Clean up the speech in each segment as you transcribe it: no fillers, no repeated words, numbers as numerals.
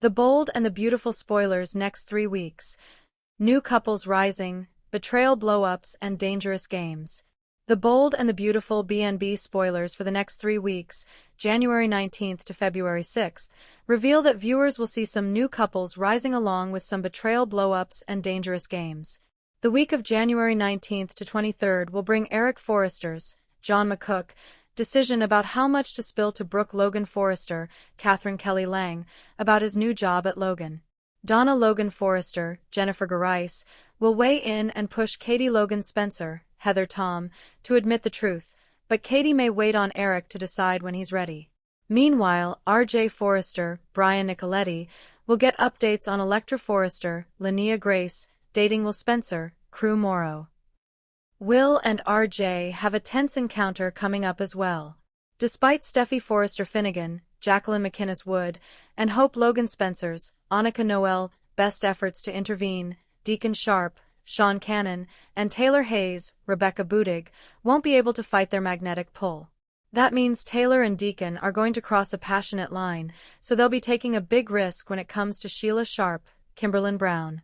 The Bold and the Beautiful spoilers next 3 weeks. New couples rising, betrayal blow-ups and dangerous games. The Bold and the Beautiful B&B spoilers for the next 3 weeks, January 19th to February 6th, reveal that viewers will see some new couples rising along with some betrayal blow-ups and dangerous games. The week of January 19th to 23rd will bring Eric Forrester's, John McCook, decision about how much to spill to Brooke Logan Forrester, Catherine Kelly Lang, about his new job at Logan. Donna Logan Forrester, Jennifer Garais, will weigh in and push Katie Logan Spencer, Heather Tom, to admit the truth, but Katie may wait on Eric to decide when he's ready. Meanwhile, R.J. Forrester, Brian Nicoletti, will get updates on Electra Forrester, Linnea Grace, dating Will Spencer, Crew Morrow. Will and R.J. have a tense encounter coming up as well. Despite Steffy Forrester Finnegan, Jacqueline McInnes Wood, and Hope Logan Spencer's, Annika Noel, best efforts to intervene, Deacon Sharp, Sean Cannon, and Taylor Hayes, Rebecca Budig, won't be able to fight their magnetic pull. That means Taylor and Deacon are going to cross a passionate line, so they'll be taking a big risk when it comes to Sheila Sharp, Kimberlin Brown.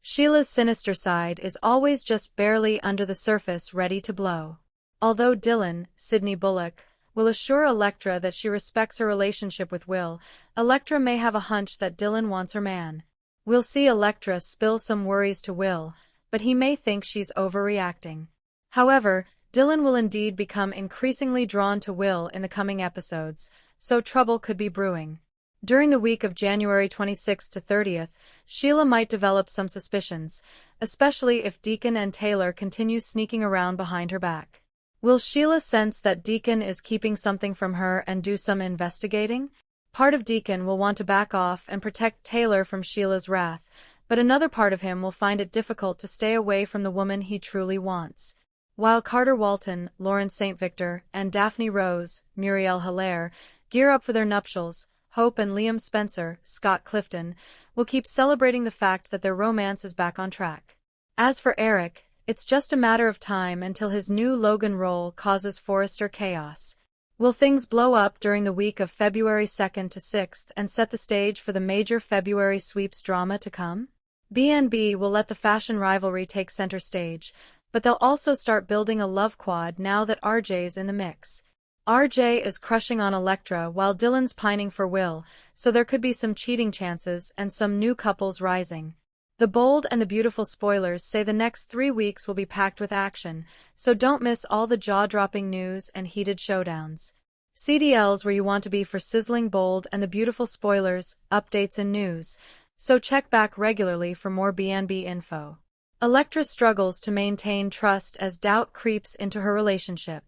Sheila's sinister side is always just barely under the surface, ready to blow. Although Dylan, Sydney Bullock, will assure Electra that she respects her relationship with Will, Electra may have a hunch that Dylan wants her man. We'll see Electra spill some worries to Will, but he may think she's overreacting. However, Dylan will indeed become increasingly drawn to Will in the coming episodes, so trouble could be brewing. During the week of January 26th to 30th, Sheila might develop some suspicions, especially if Deacon and Taylor continue sneaking around behind her back. Will Sheila sense that Deacon is keeping something from her and do some investigating? Part of Deacon will want to back off and protect Taylor from Sheila's wrath, but another part of him will find it difficult to stay away from the woman he truly wants. While Carter Walton, Lawrence St. Victor, and Daphne Rose, Muriel Hilaire, gear up for their nuptials, Hope and Liam Spencer, Scott Clifton, will keep celebrating the fact that their romance is back on track. As for Eric, it's just a matter of time until his new Logan role causes Forrester chaos. Will things blow up during the week of February 2nd to 6th and set the stage for the major February sweeps drama to come? B&B will let the fashion rivalry take center stage, but they'll also start building a love quad now that RJ's in the mix. RJ is crushing on Electra while Dylan's pining for Will, so there could be some cheating chances and some new couples rising. The Bold and the Beautiful spoilers say the next 3 weeks will be packed with action, so don't miss all the jaw-dropping news and heated showdowns. CDL's where you want to be for sizzling Bold and the Beautiful spoilers, updates and news, so check back regularly for more B&B info. Electra struggles to maintain trust as doubt creeps into her relationship.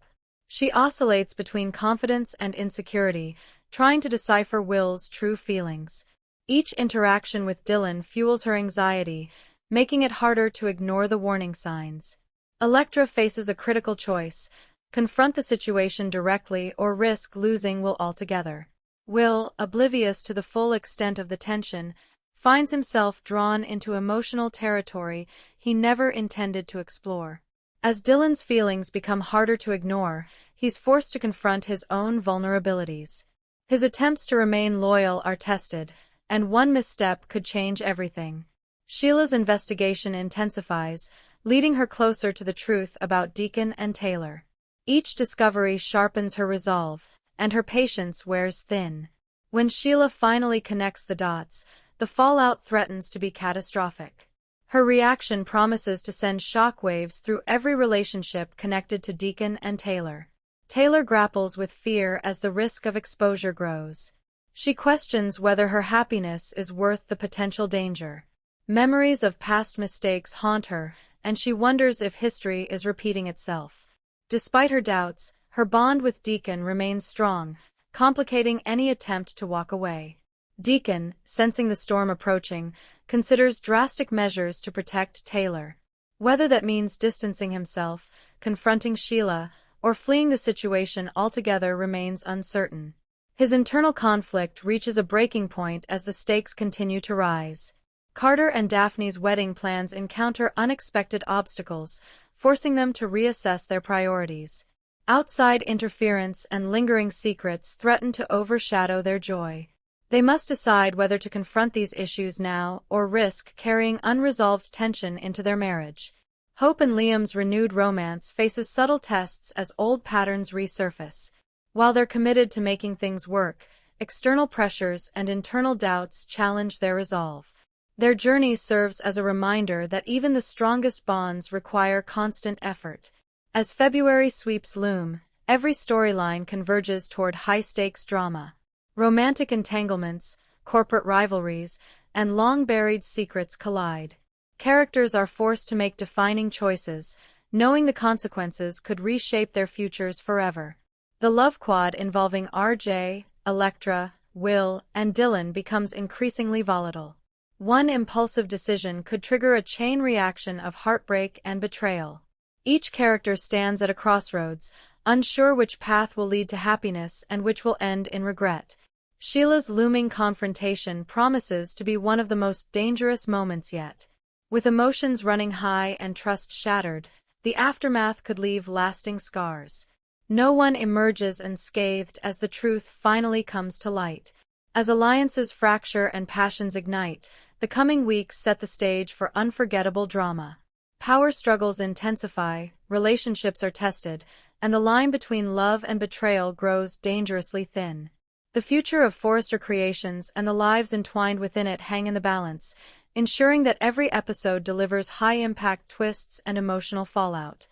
She oscillates between confidence and insecurity, trying to decipher Will's true feelings. Each interaction with Dylan fuels her anxiety, making it harder to ignore the warning signs. Electra faces a critical choice: confront the situation directly or risk losing Will altogether. Will, oblivious to the full extent of the tension, finds himself drawn into emotional territory he never intended to explore. As Dylan's feelings become harder to ignore, he's forced to confront his own vulnerabilities. His attempts to remain loyal are tested, and one misstep could change everything. Sheila's investigation intensifies, leading her closer to the truth about Deacon and Taylor. Each discovery sharpens her resolve, and her patience wears thin. When Sheila finally connects the dots, the fallout threatens to be catastrophic. Her reaction promises to send shockwaves through every relationship connected to Deacon and Taylor. Taylor grapples with fear as the risk of exposure grows. She questions whether her happiness is worth the potential danger. Memories of past mistakes haunt her, and she wonders if history is repeating itself. Despite her doubts, her bond with Deacon remains strong, complicating any attempt to walk away. Deacon, sensing the storm approaching, considers drastic measures to protect Taylor. Whether that means distancing himself, confronting Sheila, or fleeing the situation altogether remains uncertain. His internal conflict reaches a breaking point as the stakes continue to rise. Carter and Daphne's wedding plans encounter unexpected obstacles, forcing them to reassess their priorities. Outside interference and lingering secrets threaten to overshadow their joy. They must decide whether to confront these issues now or risk carrying unresolved tension into their marriage. Hope and Liam's renewed romance faces subtle tests as old patterns resurface. While they're committed to making things work, external pressures and internal doubts challenge their resolve. Their journey serves as a reminder that even the strongest bonds require constant effort. As February sweeps loom, every storyline converges toward high-stakes drama. Romantic entanglements, corporate rivalries, and long-buried secrets collide. Characters are forced to make defining choices, knowing the consequences could reshape their futures forever. The love quad involving RJ, Elektra, Will, and Dylan becomes increasingly volatile. One impulsive decision could trigger a chain reaction of heartbreak and betrayal. Each character stands at a crossroads, unsure which path will lead to happiness and which will end in regret. Sheila's looming confrontation promises to be one of the most dangerous moments yet. With emotions running high and trust shattered, the aftermath could leave lasting scars. No one emerges unscathed as the truth finally comes to light. As alliances fracture and passions ignite, the coming weeks set the stage for unforgettable drama. Power struggles intensify, relationships are tested, and the line between love and betrayal grows dangerously thin. The future of Forrester Creations and the lives entwined within it hang in the balance, ensuring that every episode delivers high-impact twists and emotional fallout.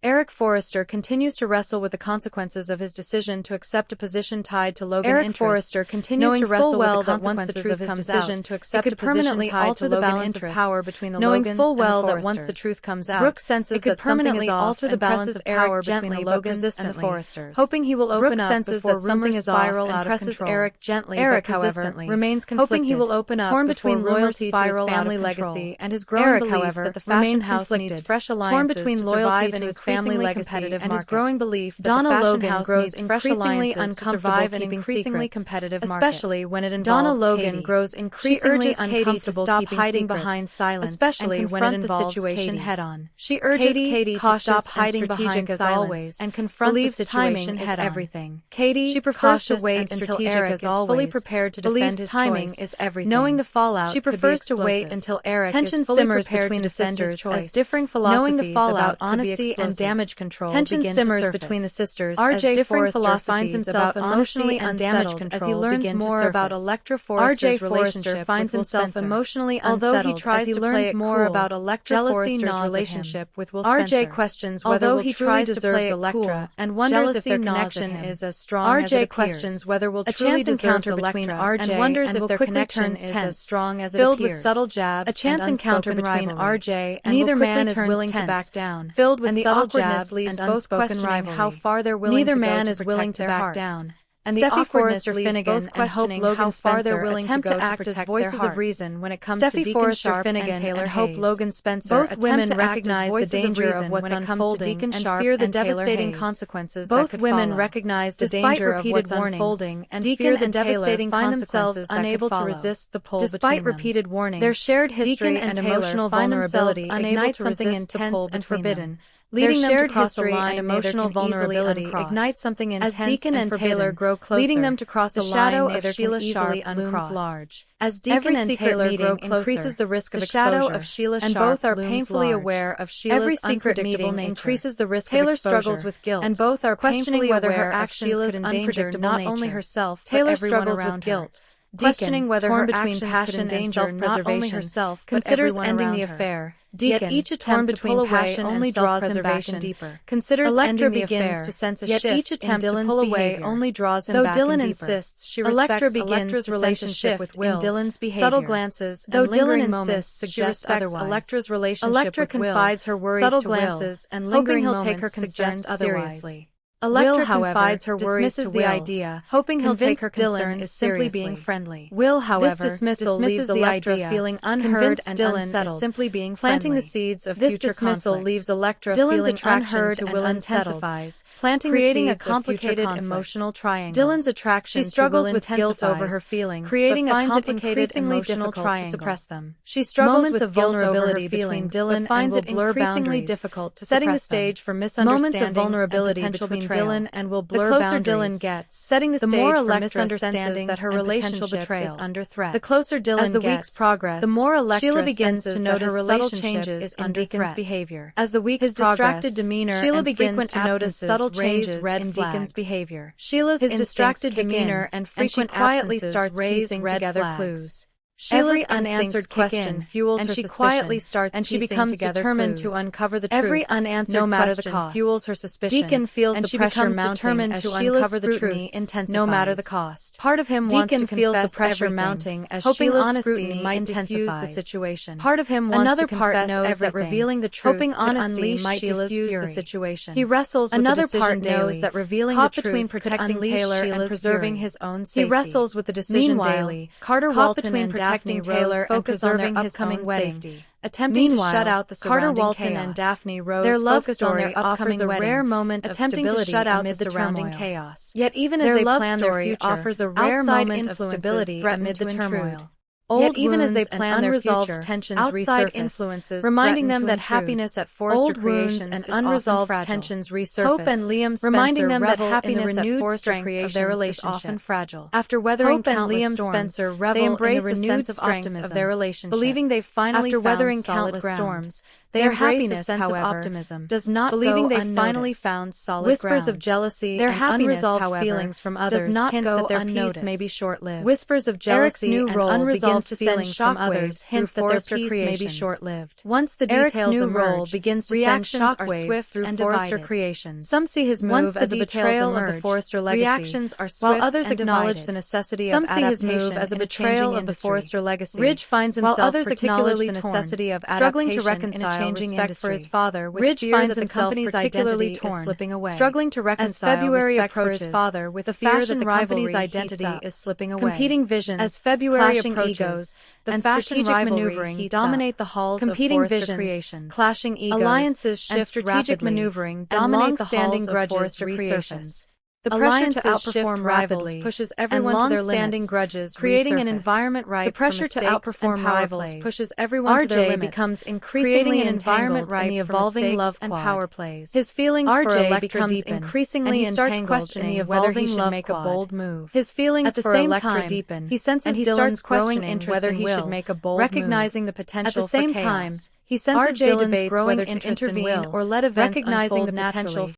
Eric Forrester continues to wrestle with the consequences of his decision to accept a position tied to Logan interests. Forrester continues to wrestle with the consequences of his decision to accept a position tied to Logan interests, power between the Logans knowing full well that once the truth comes out, Brooke senses that something is off and presses Eric between the Logans and the Forresters, hoping he will open up before rumors spiral out of control. Eric gently but persistently remains conflicted, hoping he will open up torn between loyalty to his family legacy and his growing belief that the fashion house needs fresh alliances, torn between loyalty to his family legacy and his growing belief that Donna Logan grows increasingly uncomfortable and increasingly competitive market, especially when it involves Donna Logan Katie. Grows increasingly uncomfortable to stop hiding behind silence, especially when it involves the situation head-on. She urges Katie to stop hiding behind silence and confront the situation head-on. Everything. Katie, she prefers to wait until Eric is fully prepared to defend his timing is everything. Knowing the fallout, she prefers to wait until Eric is fully prepared to defend his choice, as differing philosophies about honesty and damage control. Tension simmers between the sisters as differing philosophies finds himself emotionally unsettled as he learns more about Elektra Forrester's relationship finds himself emotionally unsettled although he tries to play more about Elektra Forrester's relationship with Will Spencer. RJ questions whether Will truly deserves Elektra and wonders if their connection is as strong as it appears. RJ questions whether Will truly deserves Elektra and wonders if their connection is as strong as it appears. Filled with subtle jabs, a chance encounter between RJ and neither man is willing to back down. Filled with subtle jabs leaves both questioning how far they're willing to go to protect their hearts. Neither man is willing to back down. And Steffi Forrester Finnegan and Hope Logan Spencer attempt to act as voices of reason when it comes to Deacon Sharp and Taylor Hope Logan Spencer. Both women recognize the danger of what's unfolding and fear the devastating consequences that could follow. Both women recognize the danger of what's unfolding and fear the devastating consequences unable to resist the pull between them. Despite repeated warnings, their shared history and emotional vulnerability ignite something intense and forbidden. Leading them to cross a line, emotional vulnerability ignites something intense as Deacon and Taylor grow closer, leading them to cross a shadow of Sheila Sharp looms large. As Deacon and Taylor grow closer, increases the risk of exposure, shadow of Sheila Sharp and both are painfully aware of Sheila's unpredictable nature. Increases the risk Taylor of exposure, struggles with guilt, and both are questioning whether her actions could endanger not only herself but everyone around her. Guilt. Questioning whether her between passion and self-preservation herself considers ending the affair. Deacon, yet each attempt between passion only draws him back in deeper. Considers Elektra ending the affair, to sense a yet shift each attempt to pull away only draws him back in deeper. Though Dylan insists she respects Elektra's relationship with Will, Dylan's behavior. Subtle glances and lingering moments suggest otherwise. Elektra's relationship Elektra with Will, confides her worries subtle to glances Will, and lingering hoping he'll take her concerns seriously. Elektra confides her worries to Will, the idea, hoping he'll take her concern is simply being friendly. Will, however, this dismisses leaves Elektra feeling unheard and unsettled, simply being planting the seeds of future dismissal leaves Elektra feeling unheard to Will intensifies, creating a complicated emotional triangle. Dylan's attraction she struggles with guilt over her feelings, creating a complicated emotional triangle to suppress them. She struggles with vulnerability between Dylan and finds it increasingly difficult to setting the stage for misunderstandings and potential betrayal. Dylan and will blur boundaries. The closer Dylan gets, setting the stage for misunderstandings that her relationship is under threat. The closer Dylan gets, as the weeks progress, the more Sheila begins to notice subtle changes in Deacon's behavior. As the weeks progress, distracted demeanor Sheila begins to notice subtle changes in Deacon's behavior. Sheila's distracted demeanor and frequent quietly starts piecing together clues. Sheila's unanswered question fuels her suspicion, quietly starts and she becomes determined to uncover the truth. Every unanswered no matter the cost fuels her suspicion. Deacon feels the pressure mounting determined to uncover the truth no matter the cost. Part of him wants to feels the pressure mounting as Sheila's scrutiny might diffuse the situation. Part of him wants to confess knows that revealing the truth hoping honesty might diffuse the situation. He wrestles with another part knows that revealing the truth between protecting Taylor and preserving his own safety. He wrestles with the decision daily. Carter Walton and Daphne Taylor focus on their upcoming wedding. Attempting to shut out the surrounding Carter Walton and Daphne Rose their love story offers a rare moment of stability to shut out the surrounding chaos. Yet even as they plan their future, offers a rare moment of stability amid the turmoil. Yet even as they plan their future, tensions outside influences reminding them that happiness at Forrester Creations and unresolved tensions resurface. Hope and Liam Spencer reminding them that happiness at Forrester Creations of their relationship is often fragile. After weathering countless storms, they embrace a sense of optimism of their relationship, believing they've finally after weathering countless storms. Their happiness, however, does not believing they finally found solid whispers of jealousy their and unresolved feelings from others does not hint that their peace may be short-lived. Whispers of jealousy and unresolved feelings from others hint that their peace may be short-lived. Once the details emerge, begins to reactions are swift through Forrester Creations. Some see his move as a betrayal of the Forrester legacy. Reactions are swift while others acknowledge the necessity of adaptation. Some see his move as a betrayal of the Forrester legacy. Ridge finds himself while others particularly the necessity of struggling to reconcile respect for his father with Ridge fear finds that the company's identity is slipping away. Struggling to reconcile as February approaches for his father with the fear that the company's identity is slipping away. Competing visions as February approaches, the strategic maneuvering dominate the halls of Forrester Creations. Clashing egos, alliances shift and strategic maneuvering dominate the halls of Forrester Creations. The pressure to outperform rivals pushes everyone to their long-standing grudges, creating an environment ripe for mistakes and power plays. The pressure to outperform rivals pushes everyone to their limits, becomes increasingly an environment ripe in the evolving love and power plays. His feelings for Electra becomes increasingly entangled in the evolving love make a bold move. His feelings for Electra deepen. He senses Dylan's growing interest whether he should make a bold move. Recognizing the potential for chaos. At the same time, he senses Dylan's growing interest in Will or let events unfold naturally.